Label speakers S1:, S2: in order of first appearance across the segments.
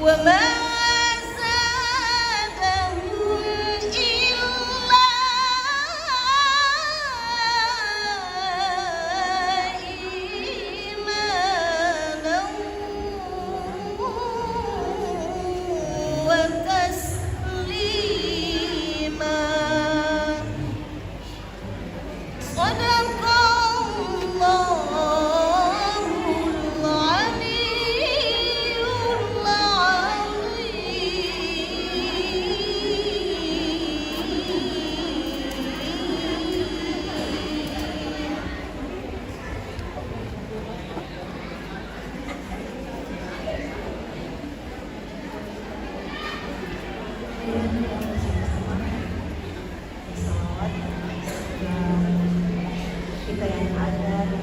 S1: وما زادهم إلا إيمانا وتسليما. صدق الله العلي
S2: kita yang ada di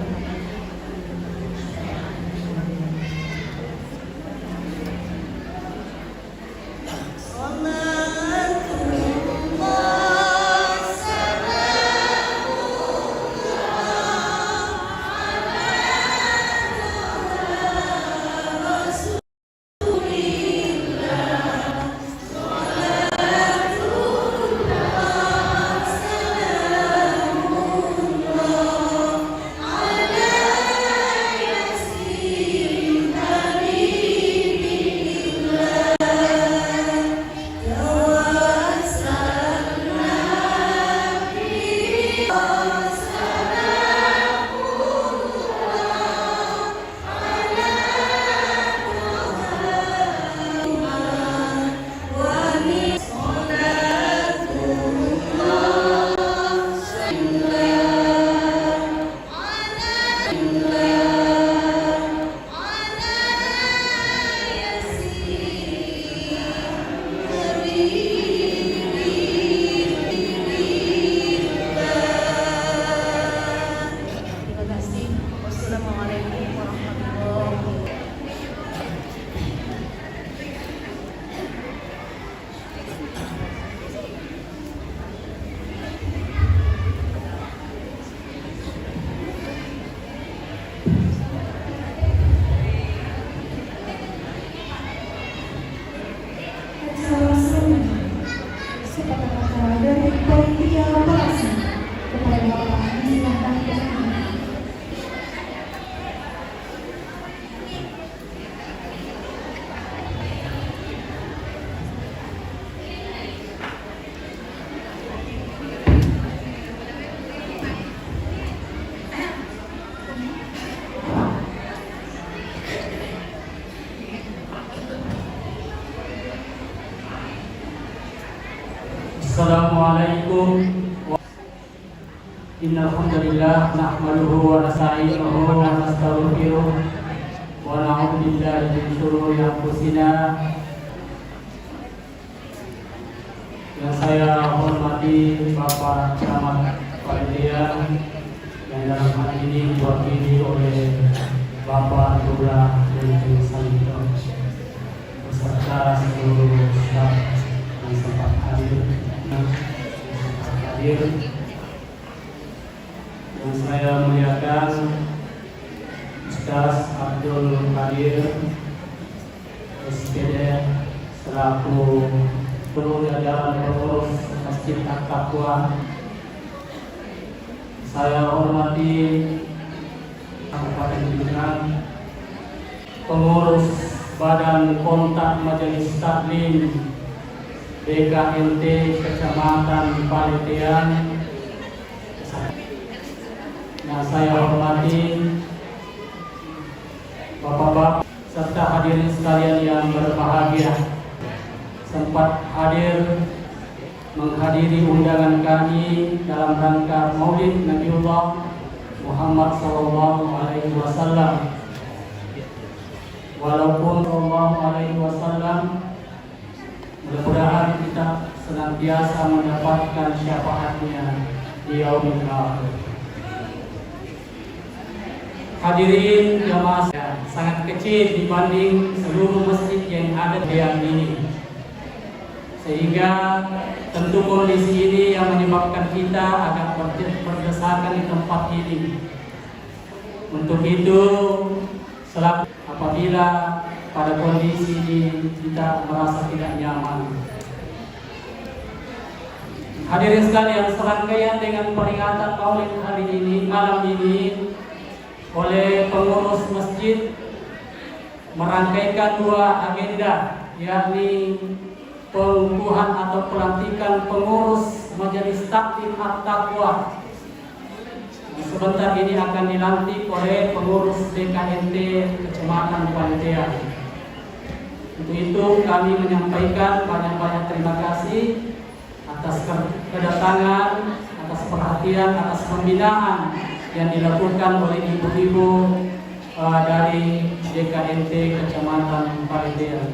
S3: Assalamualaikum. Innal hamdalillah nahmaduhu wa nasta'inuhu wa nastaghfiruh wa na'udzu billahi min shururi anfusina. Yang saya hormati Bapak Camat Panitia yang dalam hal ini diwakili oleh Bapak Lurah Deli Salito beserta seluruh staf yang sempat hadir. Yang saya muliakan Ustaz Abdul Qadir SPD selaku Guru Jajaran Pengurus Masjid At-Taqwa. Saya hormati Kabupaten Bintan, pengurus Badan Kontak Majelis Taklim BKMT Kecamatan Palitian. Yang saya hormati Bapak-bapak serta hadirin sekalian yang berbahagia, sempat hadir menghadiri undangan kami dalam rangka Maulid Nabiullah Muhammad SAW. Walaupun SAW, mudah-mudahan kita senantiasa mendapatkan syafaatnya di yaumil akhir. Hadirin jamaah sangat kecil dibanding seluruh masjid yang ada di yang ini, sehingga tentu kondisi ini yang menyebabkan kita agak berdesakan di tempat ini. Untuk itu, apabila pada kondisi kita merasa tidak nyaman. Hadirin sekalian, serangkaian dengan peringatan Maulid hari ini, malam ini, oleh pengurus masjid merangkaikan dua agenda, yakni pengukuhan atau pelantikan pengurus Majelis Taklim At-Taqwa. Sebentar ini akan dilantik oleh pengurus DKNT Kecamatan Paleteang. Untuk itu kami menyampaikan banyak-banyak terima kasih atas kedatangan, atas perhatian, atas pembinaan yang dilakukan oleh ibu-ibu dari DKNT Kecamatan Paleteang.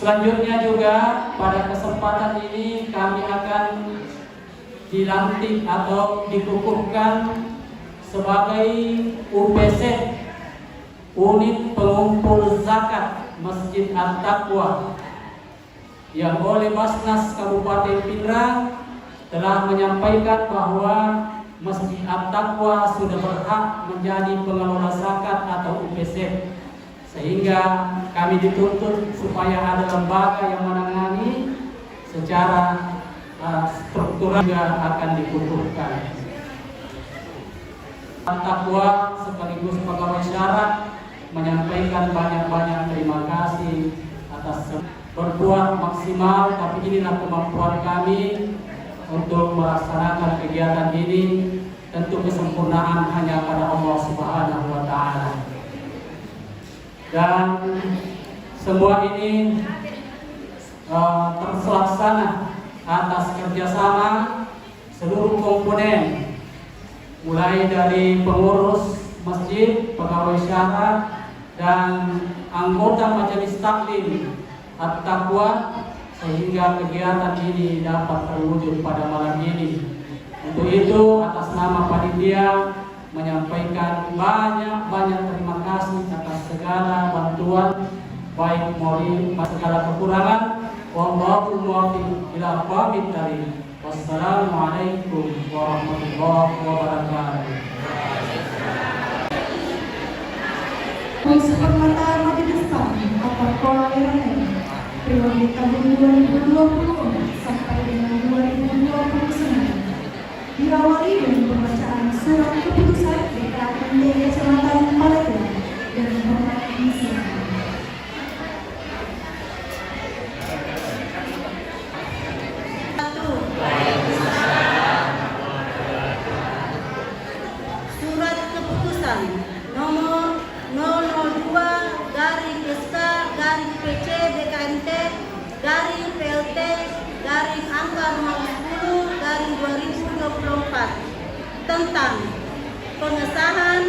S3: Selanjutnya juga pada kesempatan ini kami akan dilantik atau dikukuhkan sebagai UPZ, Unit Pengumpul Zakat Masjid At-Taqwa, yang oleh Basnas Kabupaten Pindrang telah menyampaikan bahwa Masjid At-Taqwa sudah berhak menjadi pengelola zakat atau UPZ, sehingga kami dituntut supaya ada lembaga yang menangani secara struktural juga akan dikukuhkan. At-Taqwa sekaligus pegawai syarat menyampaikan banyak-banyak terima kasih atas berbuat maksimal, tapi inilah kemampuan kami untuk melaksanakan kegiatan ini. Tentu kesempurnaan hanya pada Allah Subhanahu wa Ta'ala. Dan semua ini terlaksana atas kerjasama seluruh komponen, mulai dari pengurus masjid, pegawai syarat, dan anggota Majelis Taklim At-Taqwa, sehingga kegiatan ini dapat terwujud pada malam ini. Untuk itu, atas nama panitia menyampaikan banyak terima kasih atas segala bantuan, baik maupun segala kekurangan. Wallahu muwaffiq ila aqwamit thariq. Wassalamualaikum warahmatullahi wabarakatuh.
S2: Penghormatan Majelis Taklim At-Taqwa RI periode tahun 2020 sampai dengan 2029 diawali dengan pembacaan surat keputusan DKNT Kecamatan Paleteang dan hormat disiapkan.
S1: Surat keputusan nomor 002/SK/PC DKNT PLT angka nomor 10/2024 tentang pengesahan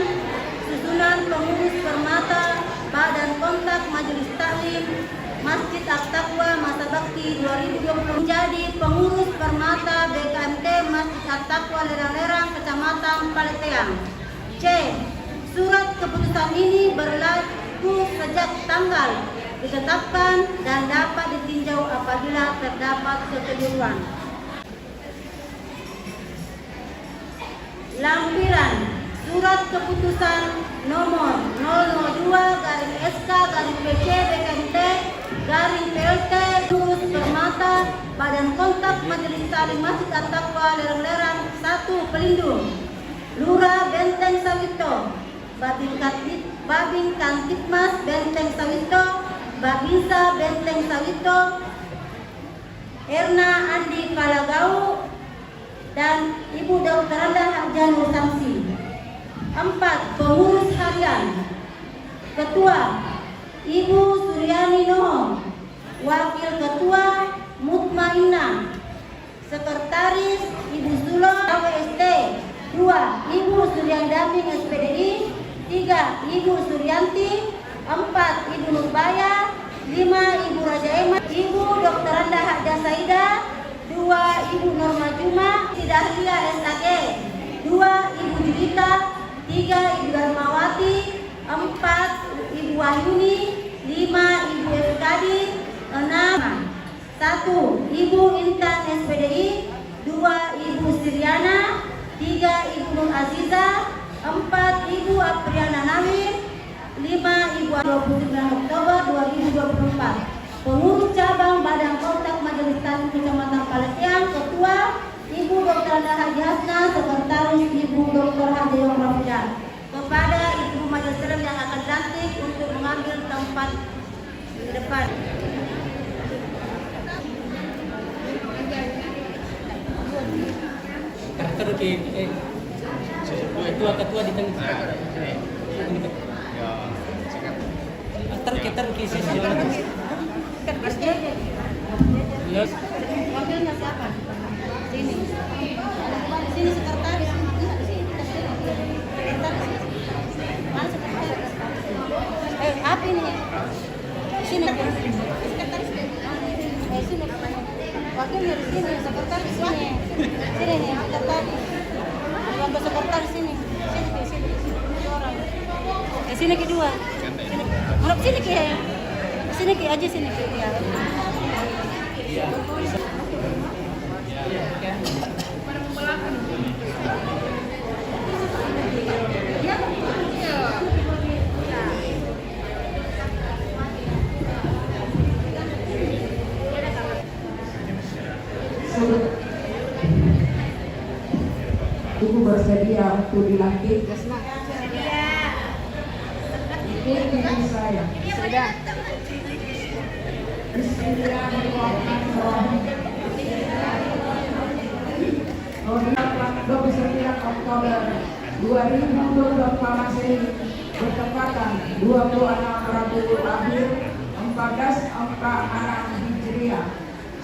S1: susunan pengurus permata Badan Kontak Majelis Taklim Masjid At-Taqwa Masa Bakti 2020 menjadi pengurus permata BKMT Masjid At-Taqwa Lerang-Lerang Kecamatan Paleteang. C. Surat keputusan ini berlaku sejak tanggal ditetapkan dan dapat ditinjau apabila terdapat kekeliruan. Lampiran surat keputusan nomor 002/SK/PC BKMT PLT Pengurus Permata Badan Kontak Majelis Taklim Masjid At-Taqwa Lerang-Lerang 1 Pelindung Lurah Benteng Sawito, Babin Kantipmas Benteng Sawito, Babinsa Benteng Sawito, Erna Andi Kalagau, dan Ibu Dr. Anda Harjanur Samsi. 4. Pengurus harian. Ketua Ibu Suryani Noho, Wakil Ketua Mutmainah, Sekretaris Ibu Sulo WST. 2. Ibu Suryandaming SPDI. 3. Ibu Suryanti. 4. Ibu Nurbaya. 5. Ibu Raja Eman. Ibu Dr. Anda Hajah Saida. 2. Ibu Norma Juma Sidahlia SAG. 2. Ibu Judita. 3. Ibu Darmawati. 4. Ibu Wahyuni. 5. Ibu Evkadi. 6. 1. Ibu Intan SPDI. 2. Ibu Siriana. 3. Ibu Nur Aziza. 4. Ibu Apriana Nawir. 5. Ibu 29 Oktober Badan Kontak Majelis Taklim Kecamatan Paleteang, Ketua Ibu Dr. Anda Haji Hasna, Sekretaris Ibu Dr. Haji Rafdan. Kepada Ibu Majelis Taklim yang akan dilantik untuk mengambil tempat di depan.
S3: Terus ketua di tengah. Terus sisi Yes.
S1: Wakilnya siapa? Sini. Sini sekretaris. Sekretaris. Mana sekretaris? Apa ini? Sini. Sekretaris. Sini. Wakilnya di sini, sekretaris sini. Sini nih, sekretaris. Ada sekretaris sini. Sini. Orang. Sini kedua. Sini. Harap sini ke. Sini ke aja sini ke ya.
S2: Ibu bersedia untuk dilantik? Ini saya.
S1: Sudah.
S2: Bismillahirrahmanirrahim. 29 Oktober 2024 Masehi bertepatan 26 Rabiul Akhir 1446 Hijriah.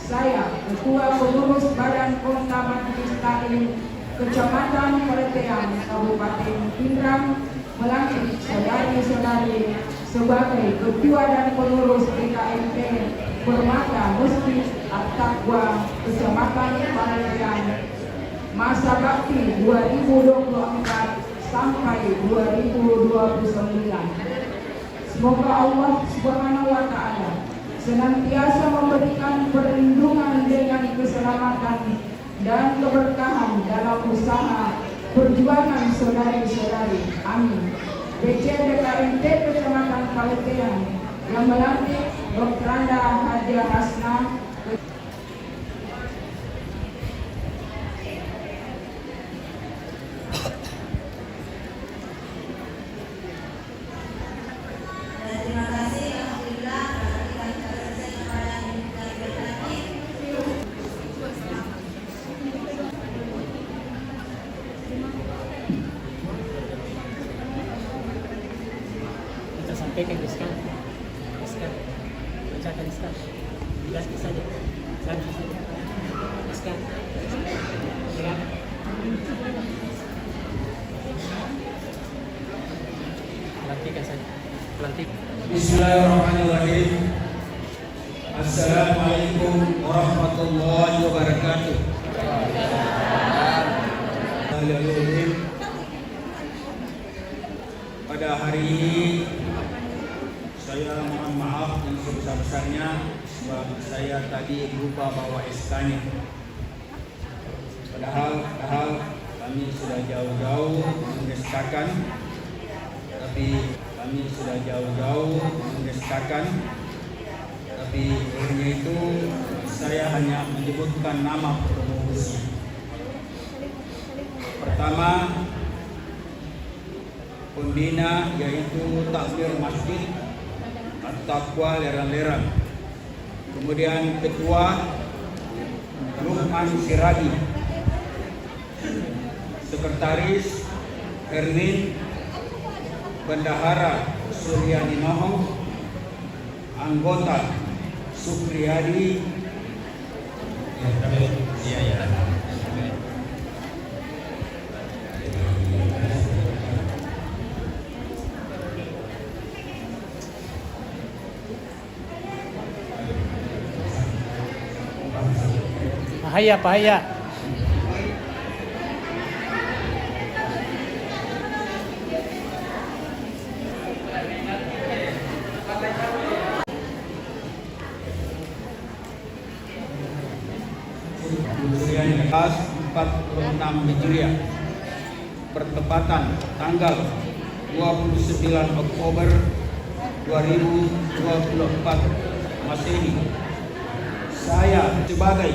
S2: Saya, Ketua Pengurus Badan Kontak Majelis Taklim Kecamatan Paleteang, Kabupaten Pindrang, melantik saudari-saudari sebagai Ketua dan Pengurus PKMP Permata Masjid At-Taqwa Kecamatan Paleteang, masa bakti 2024 sampai 2029. Semoga Allah Subhanahu wa Ta'ala senantiasa memberikan perlindungan dengan keselamatan dan keberkahan dalam usaha perjuangan saudari-saudari. Amin. BC DKMP Kecamatan Paleteang yang melantik Dr. Anda Haji Hasna.
S1: Terima kasih. Alhamdulillah. Kita selesai kepada tadi.
S3: Kita sampaikan di sekarang. Bacakan sekarang. Jelaskan saja. Sekarang. Pelantikan saja. Pelantik.
S4: Bismillahirrahmanirrahim. Assalamualaikum warahmatullahi wabarakatuh. Pada hari ini saya mohon maaf yang sebesar-besarnya sebab saya tadi lupa bawa SK-nya. Padahal kami sudah jauh-jauh mengesahkan, tapi olehnya itu saya hanya menyebutkan nama pengurusnya. Pertama, pembina yaitu Takmir Masjid At-Taqwa Lerang-Lerang. Kemudian ketua Luqman Siradi, sekretaris Erwin, bendahara Suryani Nohong, anggota Supriyadi,
S3: Bahaya.
S4: Kemudian 46 Hijriah bertepatan tanggal 29 Oktober 2024 Masehi Saya sebagai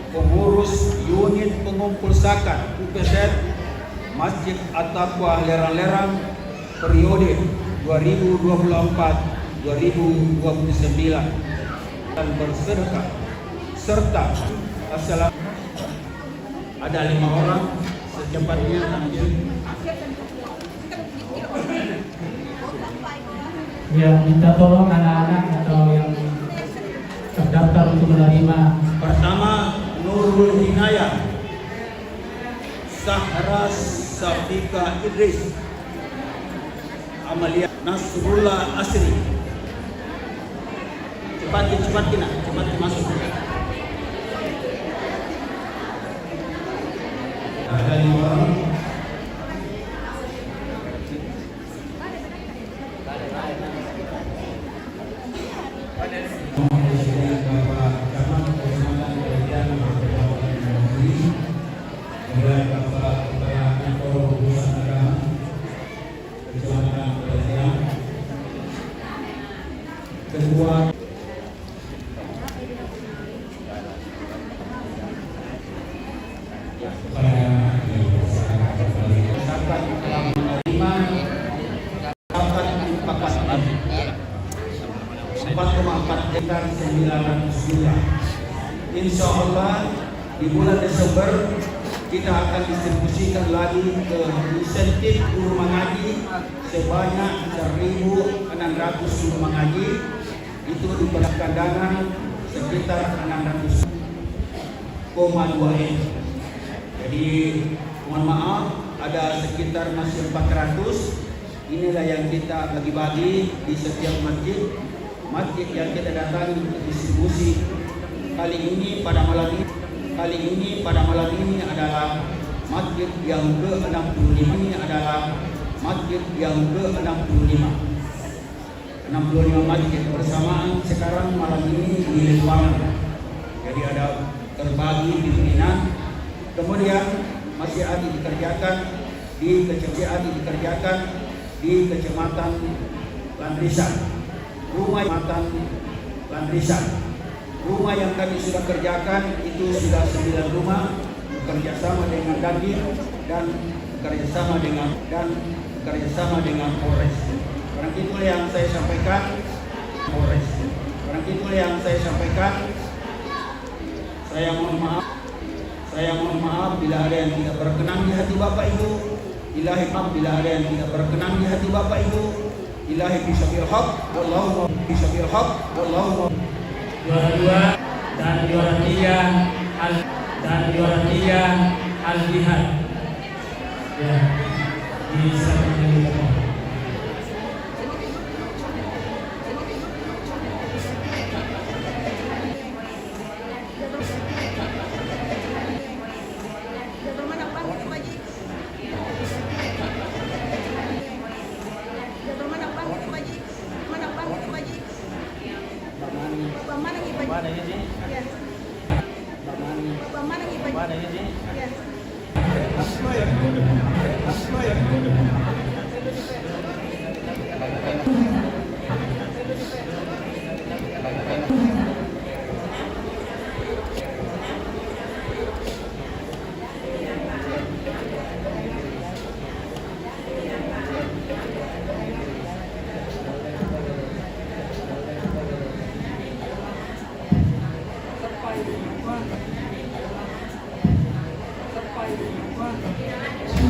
S4: pengurus unit pengumpul zakat UPZ Masjid At-Taqwa Lerang-Lerang periode 2024-2029 dan bersedekah serta ada 5 orang secepatnya nanti.
S3: Ya, minta tolong anak-anak atau yang terdaftar untuk menerima.
S4: Pertama, Nurul Hinayah, Sahras Safika Idris, Amalia Nasrullah Asri. Cepat masuk. Ada 5 orang. Kedua, Insya Allah di bulan Desember kita akan distribusikan lagi ke insentif guru mengaji sebanyak 1.600 guru mengaji. Itu diberikan dana sekitar 600,2 M. Jadi mohon maaf ada sekitar masih 400. Inilah yang kita bagi-bagi di setiap masjid yang kita datangi untuk distribusi. Kali ini pada malam ini adalah masjid yang ke-65. Ini adalah masjid yang ke-65. 65 masjid bersamaan sekarang malam ini di Limbangan. Jadi ada terbagi di pimpinan. Kemudian masih ada dikerjakan di Kecamatan Landrisan. Rumah yang kami sudah kerjakan itu sudah 9 rumah, bekerjasama dengan Dandim dan bekerjasama dengan Polres. Barang itulah yang saya sampaikan. Saya mohon maaf bila ada yang tidak berkenan di hati Bapak Ibu. Ilahi bisabil haq wallahu
S3: Juara 2 dan juara 3 Al-Jihad. Ya, bisa menyanyikan.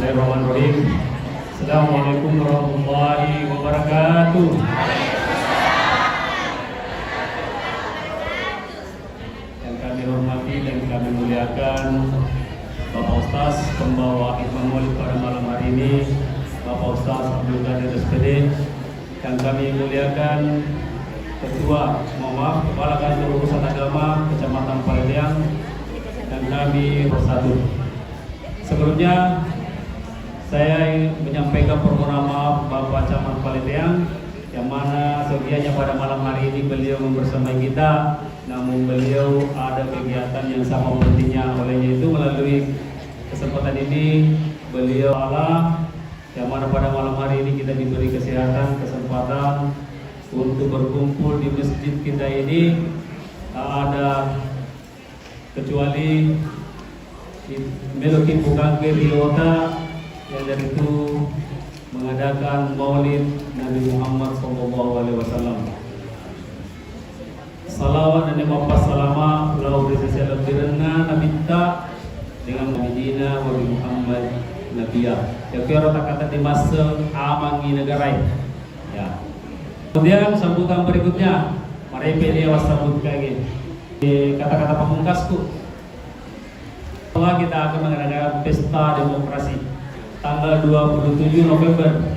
S3: Bismillahirrahmanirrahim. Assalamualaikum warahmatullahi wabarakatuh. Yang kami hormati dan kami muliakan Bapak Ustaz pembawa Hikmah Maulid pada malam hari ini, Bapak Ustaz Abdul Qadir SPD. Yang kami muliakan Kepala Kantor Urusan Agama Kecamatan Palembang, dan kami bersatu. Sebelumnya saya menyampaikan permohonan maaf Bapak Camat Palembang yang mana sekiannya pada malam hari ini beliau membersamai kita, namun beliau ada kegiatan yang sama pentingnya. Olehnya itu melalui kesempatan ini beliau yang mana pada malam hari ini kita diberi kesempatan untuk berkumpul di masjid kita ini. Ada
S5: kecuali Meloki bukan ke Bilota yang dari itu mengadakan Maulid Nabi Muhammad SAW. Salawat dan mapas salama lalu bersesia lebirna Nabi ta dengan Nabi wa Muhammad Nabiya. Ya kira kata di masa amangi negara ya. Kemudian sambutan berikutnya, mari pilih wasambut kaki. Kata-kata pamungkasku. Bahwa kita akan mengadakan pesta demokrasi tanggal 27 November,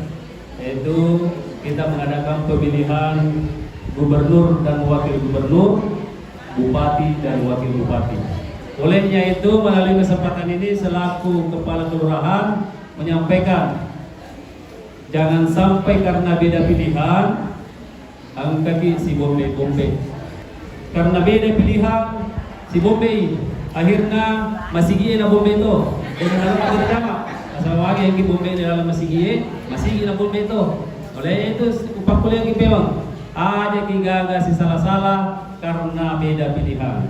S5: yaitu kita mengadakan pemilihan gubernur dan wakil gubernur, bupati dan wakil bupati. Olehnya itu melalui kesempatan ini selaku kepala kelurahan menyampaikan jangan sampai karena beda pilihan angkati si bombe karena beda pilihan si bombe akhirnya masih gini na bombe itu dengan dalam bersama asal wagi yang bombe di dalam masih gini na bombe itu. Oleh itu upah kuliah kipewang ada kigaga si salah-salah karena beda pilihan.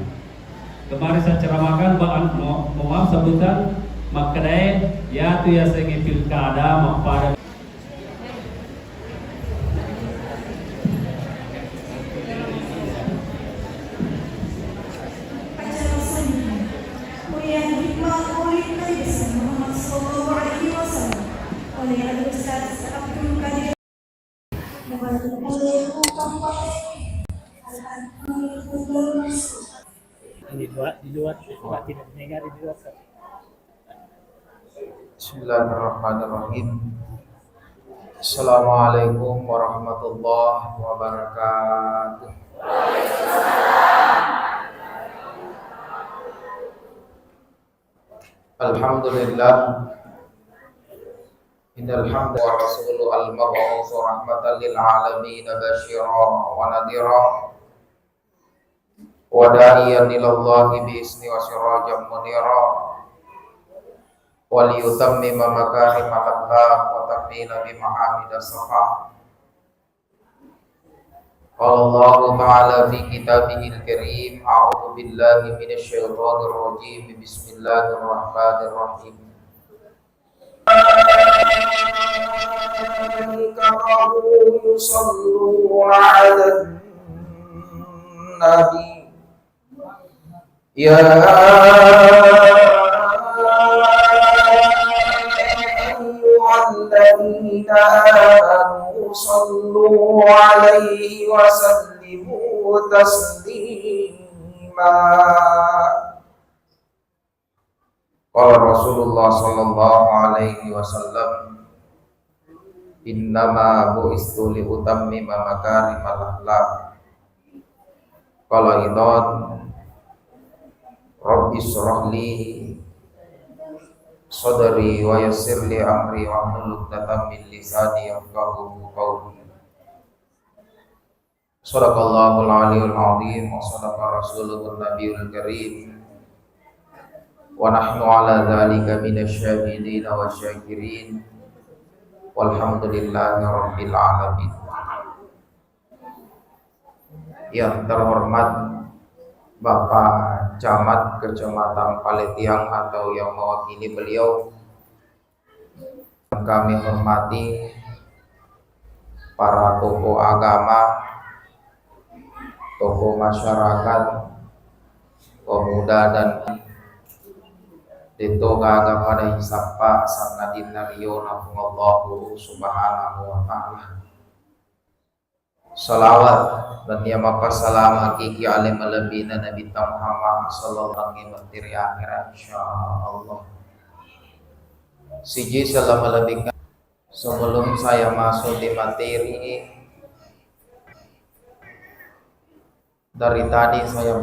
S5: Kemarin saya ceramahkan maaf sebutan makadai ya tu ya saya pilkada pada
S6: di luar tidak mendengar di luar.
S7: Bismillahirrahmanirrahim. Assalamualaikum warahmatullahi wabarakatuh. Alhamdulillah. Innal hamda wa rasuluhu al-mab'uts rahmatan lil alamin basyiran wa nadhiran wa da'iyan ilallahi bi isni wa sirajan munira wa liyutammima makarimal akhlaq wa taqdina bi mahamidas safa. Qala Allah ta'ala fi kitabihil karim a'udzu billahi minasy syaithanir rajim bismillahirrahmanirrahim. Yusalluna 'alan nabi ya ayyuhalladzina amanu sallu 'alaihi wa sallimu taslima. Qala Rasulullah sallallahu alaihi wasallam innama bu'istu li utammima makarimal akhlaq. Qala idon Rabbi shrah li sadri wa yassir li amri wa hlul 'uqdatam min lisani yafqahu qawli. Shadaqallahul aliyyul azim wa shadaqa rasuluhun nabiyul karim. Wa nahnu ala dzalika minasyahidin wa syakirin. Walhamdulillahi rabbil alamin. Yang terhormat Bapak Camat Kecamatan Paletiang atau yang mewakili beliau, kami hormati para tokoh agama, tokoh masyarakat, pemuda dan dito gaga pada hisapa sanadin nariyo nafungallahu subhanahu wa ta'ala. Salawat dan yamapa salam hakiki alim alabina Nabi Muhammad sallallahu alaihi wasallam insyaallah. Siji salam alabika. Sebelum saya masuk di materi, dari tadi saya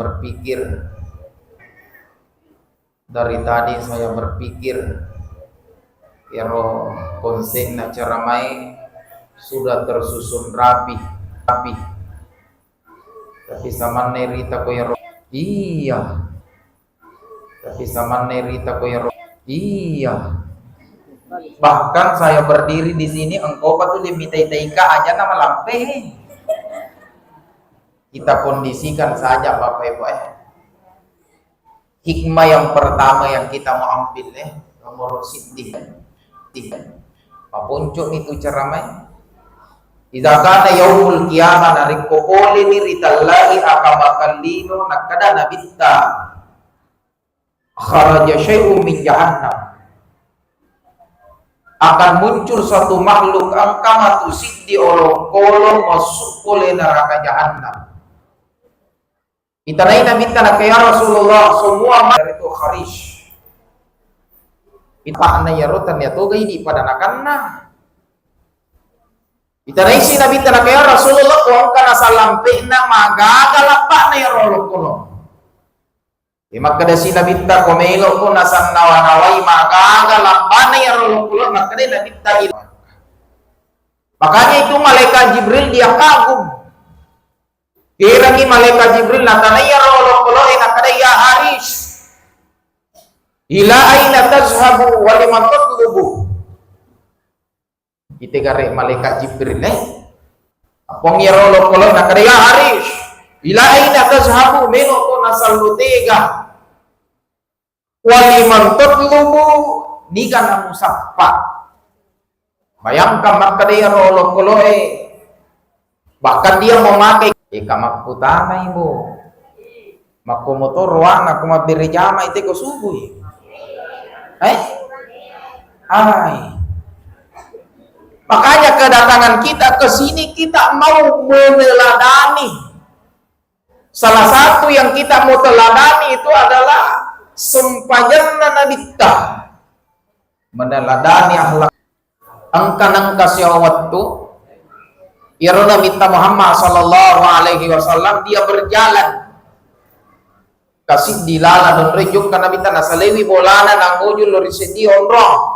S7: berpikir ero konsep na ceramai sudah tersusun rapi. Tapi sama nerita ko ya iya. Tapi sama nerita ko ya iya. Bahkan saya berdiri di sini engkau patuh limitai-taika aja nama lampe. Kita kondisikan saja Bapak Ibu Hikmah yang pertama yang kita mau ambil nomor siddi. Mapuncuk itu ceramah. Idza kana yaumul qiyamah nariko poli ni ritallahi akamakallino nakada nabitta. Kharaja syai'un min jahannam. Akan muncul suatu makhluk angka matu siddi kolong masuk oleh neraka jahannam. Kita naik ya Rasulullah semua dari itu kharish. Kita na ya rotan ya toga ini pada nakanna. Kita naik si Nabi ya Rasulullah kau kana salampe na magagalak pa na ya rolok kolong. Maka dari si Nabi ta komelo ko nasan nawanawai magagalak pa na ya rolok kolong maka dari Nabi ta. Makanya itu malaikat Jibril dia kagum. Kirangi malaikat Jibril natanaya rolok-rolok nakadaya Harish. Ila aina tazhabu wa liman tatlubu. Kita gare malaikat Jibril apong ya rolok-rolok nakadaya Harish. Ila aina tazhabu meno ko nasallutega. Wa liman tatlubu niga namusappa. Bayangkan makadaya rolok-rolok bahkan dia memakai kamak utama ibu makumotor ruang aku mabiri jama itu ko subuh makanya kedatangan kita ke sini kita mau meneladani salah satu yang kita mau teladani itu adalah sempajanna nabita meneladani akhlak angka syawattu. Ya Nabi Muhammad sallallahu alaihi wasallam dia berjalan kasih dilala dan rejuk karena kita nasalewi bolana nangujul lori sedi onro.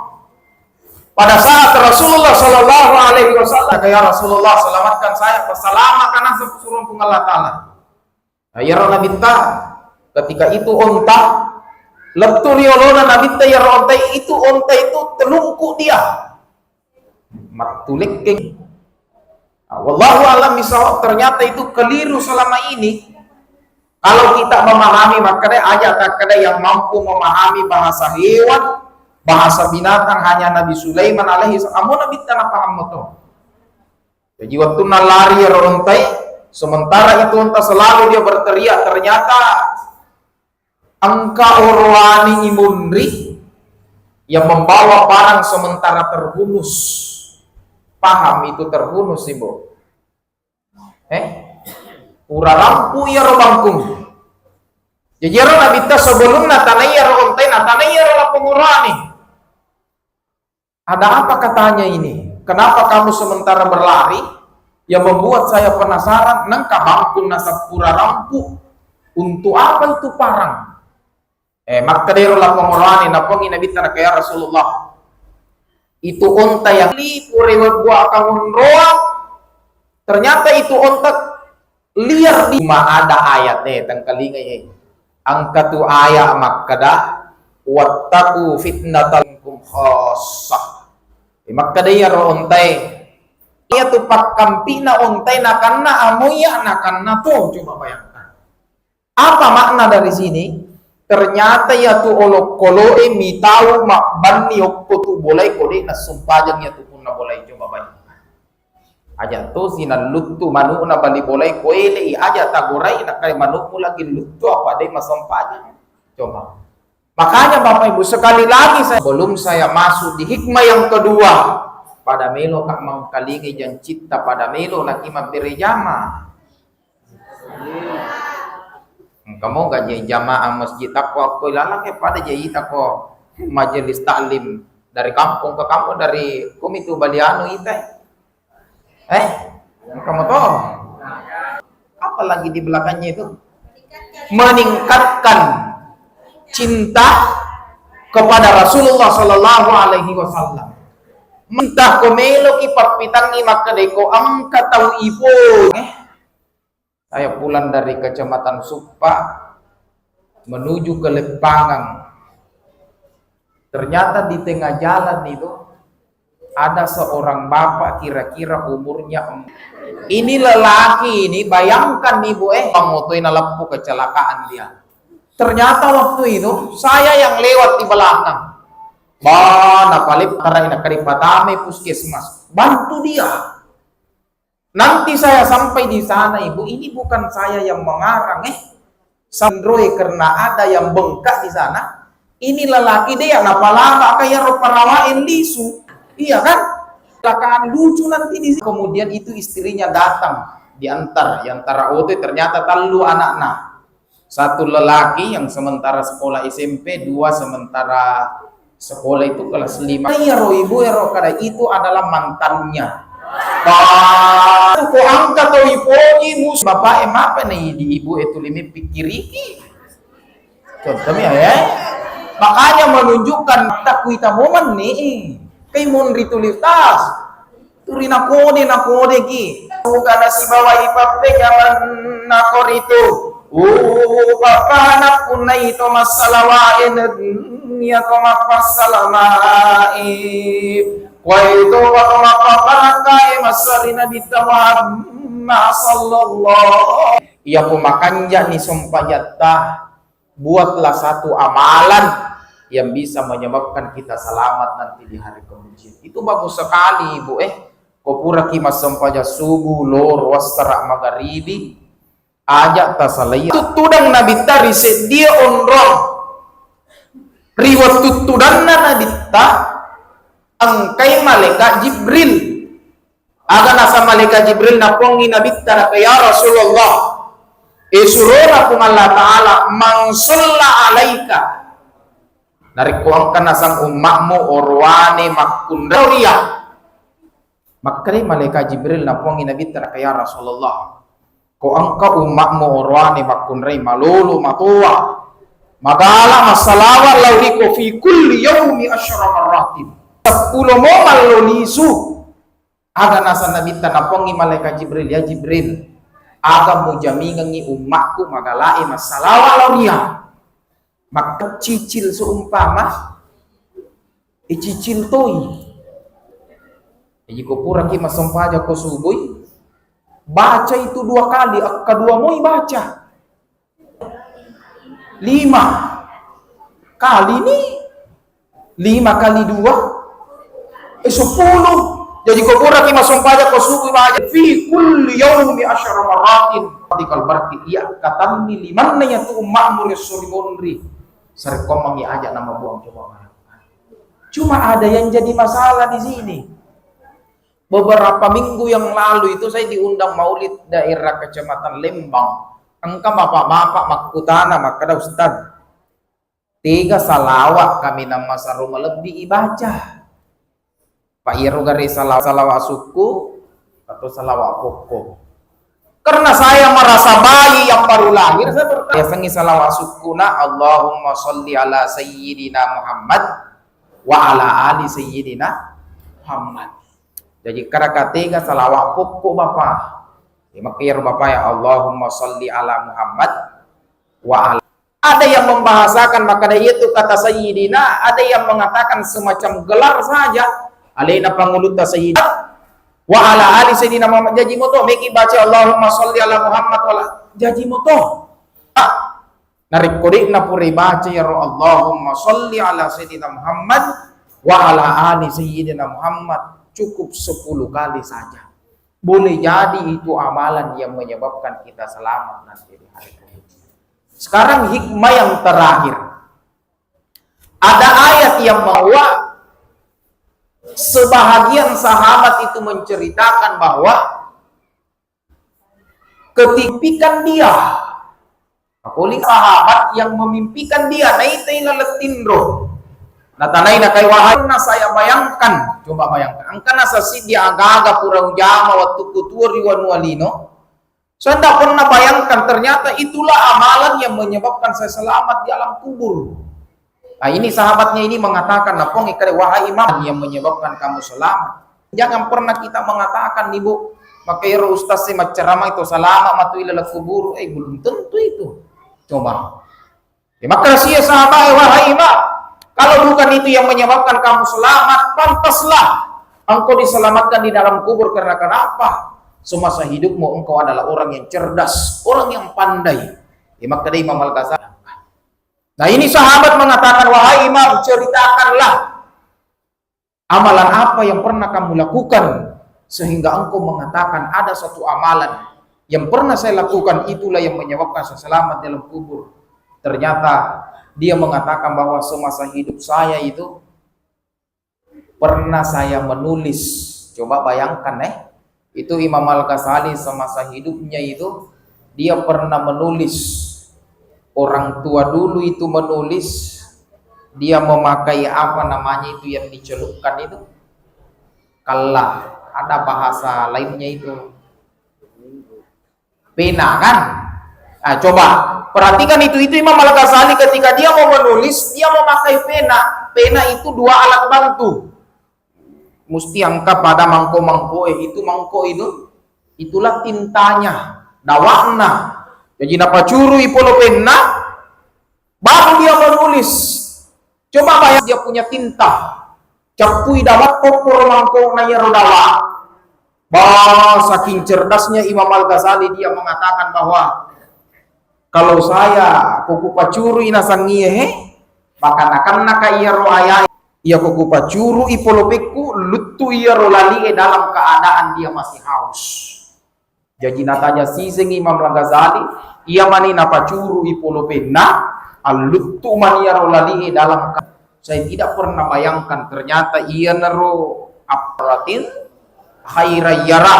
S7: Pada saat Rasulullah sallallahu alaihi wasallam ya Rasulullah selamatkan saya pesalamat karena suruh Allah taala. Ya Nabi ketika itu onta letul yolona Nabi ya onta itu telungku dia. Matulik wallahu alam misal ternyata itu keliru selama ini. Kalau kita memahami makanya ada yang mampu memahami bahasa hewan, bahasa binatang hanya Nabi Sulaiman alaihi salam. Nabi tanah paham itu. Jadi waktu nalari rontai, sementara itu entah selalu dia berteriak, ternyata angka urwani imunri yang membawa barang sementara terhunus. Paham itu terhunus ibu. Pura lampu ya robangkung. Jadi Nabi ta sebelum natanaya rontai natanaya la pengurani. Ada apa katanya ini? Kenapa kamu sementara berlari? Yang membuat saya penasaran. Nangka bangkung nasab pura lampu. Untuk apa itu parang? Maka dia la pengurani napongi Nabi ta kaya Rasulullah. Itu onta yang purewat gua akan roang. Ternyata itu onta liar di ada ayatnya tangkalinga angka tu ayat makkada wattaku fitnatalkum khassah. Makkada ya ontai ia tu pakampina ontai nakanna amuya nakanna tuh. Coba bayangkan apa makna dari sini. Ternyata ya tu olok koloe mitau mak bani okko tu boleh kode na sumpajang ya tu pun na boleh. Coba bayangkan aja tu sinan lutu manu na bali boleh koele aja tagurai na kay manu lagi lutu apa deh masampajang. Coba makanya Bapak Ibu sekali lagi sebelum saya masuk di hikmah yang kedua pada melo kak mau kalingi jan cipta pada melo nak imam berjamaah. Kamu gak jadi jamaah masjid aku lalang pada jadi aku majelis taklim dari kampung ke kampung dari komite Baliano itu. Kamu tahu apa lagi di belakangnya itu? Meningkatkan cinta kepada Rasulullah sallallahu alaihi wasallam. Mentah komelo ki papitangi maka deko angka tahu ibu. Saya pulang dari Kecamatan Supa menuju ke Lepangang. Ternyata di tengah jalan itu ada seorang bapak kira-kira umurnya ini lelaki ini bayangkan ibu bang motoin lampu kecelakaan dia. Ternyata waktu itu saya yang lewat di belakang. Napalip karena karipatame puskesmas. Bantu dia. Nanti saya sampai di sana, Ibu, ini bukan saya yang mengarang, Sandroe karena ada yang bengkak di sana. Ini lelaki dia, napalama kayak parawain lisu. Iya kan? Kelakaan lucu nanti di sini. Kemudian itu istrinya datang diantar, yang tara ote ternyata talu anak-anak. Satu lelaki yang sementara sekolah SMP, dua sementara sekolah itu kelas 5. Ya roh ibu ya roh kada itu adalah mantannya. Ko angkat to ibu bapak apa nih di ibu itu limi pikiriki. Contohnya ya. Makanya menunjukkan tak kuita momen nih. Kay mon ritualitas. Turi na kode ki. Bukan si bawa ipape jalan nakor itu. Papa anak pun itu masalah wain ya koma pasalama wa itu wa koma pakai masalina ditawam masallallahu ia pemakanja ni sumpajata buatlah satu amalan yang bisa menyebabkan kita selamat nanti di hari kemudian. Itu bagus sekali Ibu kopura ki masampaja subuh lor wasara magharibi ajak tasalaya tutudang nabi tari sedia onrong riwat tutudan nabi ta angkai malaikat Jibril aga nasa malaikat Jibril napongi nabi ta ya Rasulullah isurona kung Allah Ta'ala mangsulla alaika narikuangkan nasang umakmu orwane makundariya makari malaikat Jibril napongi nabi ta ya Rasulullah ko angka umakmu orwane makunray malulu matua magala masalawa lawiko fi kulli yawmi asyara marratin 10 mo malolisu aga nasa nabita napongi malaikat Jibril ya Jibril aga mo jamingan ni umakku magalae masalawa lawriya makacicil seumpama icicil toy ko pura ki masampaja ko suboy baca itu 2 kali, kedua moi baca 5 kali nih 5 kali 2 10. Jadi kau pura kima sompaja kau suku baca fi kulli yaumi asyara marratin dikal barki iya katanni limanna ya tu ma'mur surimunri sarkom mangi aja nama buang coba. Cuma ada yang jadi masalah di sini. Beberapa minggu yang lalu itu saya diundang maulid daerah Kecamatan Lembang. Angka bapak-bapak makutana makada ustad 3 salawat kami nama saruma lebih ibaca. Pak Iro gari salawat suku atau salawat pokok. Karena saya merasa bayi yang baru lahir, saya bertanya salawat suku na Allahumma sholli ala sayyidina Muhammad wa ala ali sayyidina Muhammad. Jadi kada ketiga salawat pokok Bapak. Makir Bapak ya Allahumma sholli ala Muhammad wa ala. Ada yang membahasakan maka itu kata sayyidina, ada yang mengatakan semacam gelar saja. Alaina panguluta sayyidina wa ala ali sayyidina Muhammad. Jadi moto meki baca Allahumma sholli ala Muhammad wa ala. Jadi moto. Narik kodik na puri baca ya Allahumma sholli ala sayyidina Muhammad wa ala ali sayyidina Muhammad. Cukup 10 kali saja. Boleh jadi itu amalan yang menyebabkan kita selamat nanti di hari kemudian. Sekarang hikmah yang terakhir. Ada ayat yang bahwa sebahagian sahabat itu menceritakan bahwa ketimpikan dia. Apalagi sahabat yang memimpikan dia. Naitai laletindro. Natanay na kay wahai na saya bayangkan, coba bayangkan, angka nasa dia agaga pura ujama waktu kuturi wanualino. Saya tidak pernah bayangkan ternyata itulah amalan yang menyebabkan saya selamat di alam kubur. Nah ini sahabatnya ini mengatakan, napong ikare wahai imam yang menyebabkan kamu selamat. Jangan pernah kita mengatakan ibu, makairo ustaz si maceramah itu selamat matu ilal kubur, belum tentu itu. Coba. Terima kasih ya sahabat wahai imam. Kalau bukan itu yang menyebabkan kamu selamat, pantaslah engkau diselamatkan di dalam kubur. Karena kenapa? Semasa hidupmu engkau adalah orang yang cerdas, orang yang pandai. Maka Imam Al-Ghazali Nah ini sahabat mengatakan, wahai imam, ceritakanlah amalan apa yang pernah kamu lakukan sehingga engkau mengatakan ada satu amalan yang pernah saya lakukan, itulah yang menyebabkan saya selamat dalam kubur. Ternyata dia mengatakan bahwa semasa hidup saya itu pernah saya menulis. Coba bayangkan itu Imam Al-Ghazali semasa hidupnya itu dia pernah menulis. Orang tua dulu itu menulis, dia memakai apa namanya itu yang dicelupkan itu, kalah, ada bahasa lainnya itu, pena kan? Nah, coba perhatikan itu Imam Al-Ghazali ketika dia mau menulis, dia memakai pena. Pena itu dua alat bantu. Mesti angkat pada mangko-mangko itu mangko itulah tintanya, dawana. Jadi napa curu ipolo penna, baru dia menulis. Coba bayang dia punya tinta, capui dapat popor mangko naya rodawa. Bah, saking cerdasnya Imam Al-Ghazali, dia mengatakan bahwa kalau saya kuku pacuru inasangie maka nakan naka iya roaya ia kuku pacuru ipolo peku lutu iya rolali dalam keadaan dia masih haus. Jadi natanya siseng Imam Al-Ghazali, ia mani napacuru ipolo penna, aluttu mani rolali dalam. Saya tidak pernah bayangkan ternyata ia nero aparatin khairayara,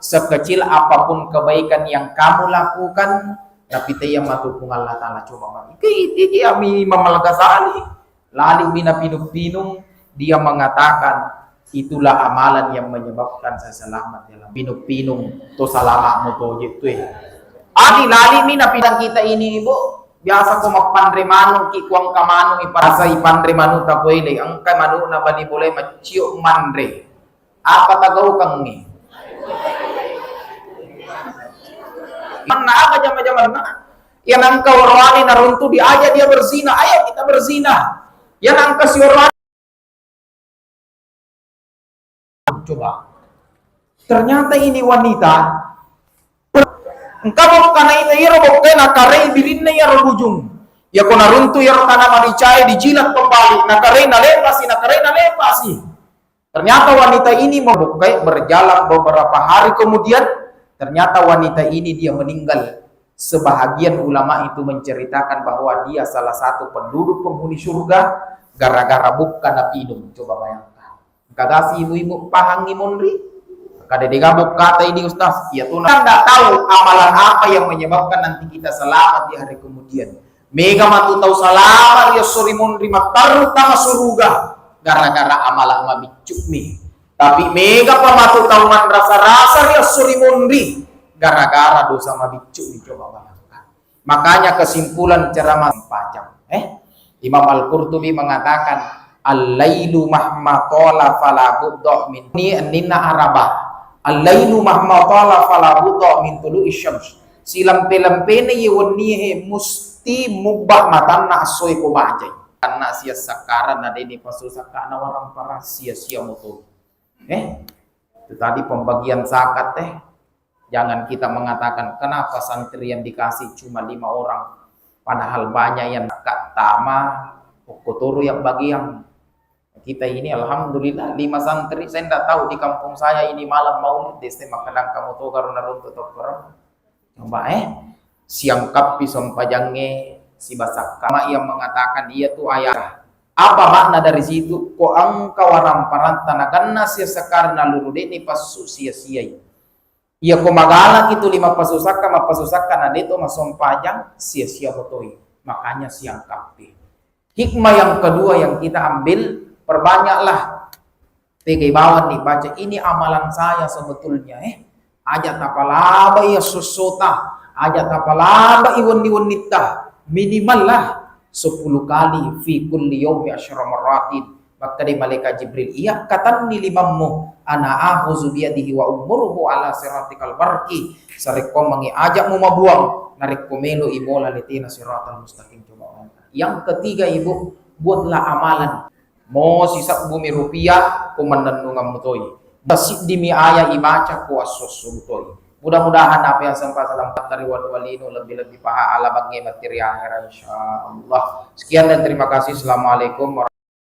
S7: sekecil apapun kebaikan yang kamu lakukan, tapi dia matupung Allah Ta'ala. Coba bagi kita Imam Al-Ghazali, lalu mina pinung-pinung dia mengatakan, itulah amalan yang menyebabkan saya selamat dalam pinung-pinung to salamak mo to gitu adi lali mina pinang kita ini ibu biasa ko mapandre manu ki kuang kamanu iparasa ipandre manu ta koile angka manu na bani boleh macio mandre apa tagaw kang ni mana apa jama-jama yang angka warwani naruntu diaja dia berzina, ayo kita berzina. Yang angka si warwani coba. Ternyata ini wanita. Engkau mau kana itu iro bokena karei bilinna ya bujung. Ya kona runtu ya kana maricai dijilat kembali. Nakarei nalepasi. Ternyata wanita ini membukai berjalan beberapa hari kemudian ternyata wanita ini dia meninggal. Sebahagian ulama itu menceritakan bahwa dia salah satu penduduk penghuni surga gara-gara bukan napinum. Coba bayangkan. Kagasi ibu-ibu pahangi mondri kada digabuk kata ini Ustaz ya tuh anda tahu amalan apa yang menyebabkan nanti kita selamat di hari kemudian. Mega matu tahu selamat ya suri mondri mataru tama suruga gara-gara amalan mabicuk nih. Tapi mega pamatu tahu man rasa-rasa ya suri mondri gara-gara dosa mabicuk nih. Coba bayangkan. Makanya kesimpulan ceramah panjang Imam Al-Qurtubi mengatakan al-lailu mahma tala fala budda min nina araba al-lailu mahma tala fala budda min tulu'i syams silampe-lampene yewoni musti mubah matanna asoy ko bajay karena sia sakaran na deni pasusaka na warang para sia-sia moto itu tadi pembagian zakat jangan kita mengatakan kenapa santri yang dikasih cuma 5 orang padahal banyak yang zakat tama kotoro yang bagi yang kita ini alhamdulillah 5 santri. Saya tidak tahu di kampung saya ini malam maulid deste makadang kamu tuh karena runtuh tokor coba siang kapi sompajange si basak kama yang mengatakan dia tuh ayah apa makna dari situ ko angka waram parantana karena sia sakarna luru ini pasu sia-sia iya ko magalak itu 5 pasusaka na dito masompajang sia-sia botoi makanya siang kapi. Hikmah yang kedua yang kita ambil, perbanyaklah tegaibawan dibaca ini amalan saya sebetulnya ajat tapalaba ya susota ajat tapalaba iwan nita minimal lah 10 kali fi kulli yawmi 10 maratin maka di malaikat Jibril iya katan ni limammu ana ahuzu biyadihi wa umuruhu ala siratikal barki sareko mangi ajak mu mabuang narik komelo imola litina siratal mustaqim. Coba yang ketiga ibu buatlah amalan mo sisa bumi rupiah kumandan nungam mutoi basit dimi aya ibaca kuasos mutoi Mudah-mudahan apa yang sempat salam dari walinu lebih-lebih pahala bagi materi akhirat insyaallah. Sekian dan terima kasih. Assalamualaikum warahmatullahi wabarakatuh.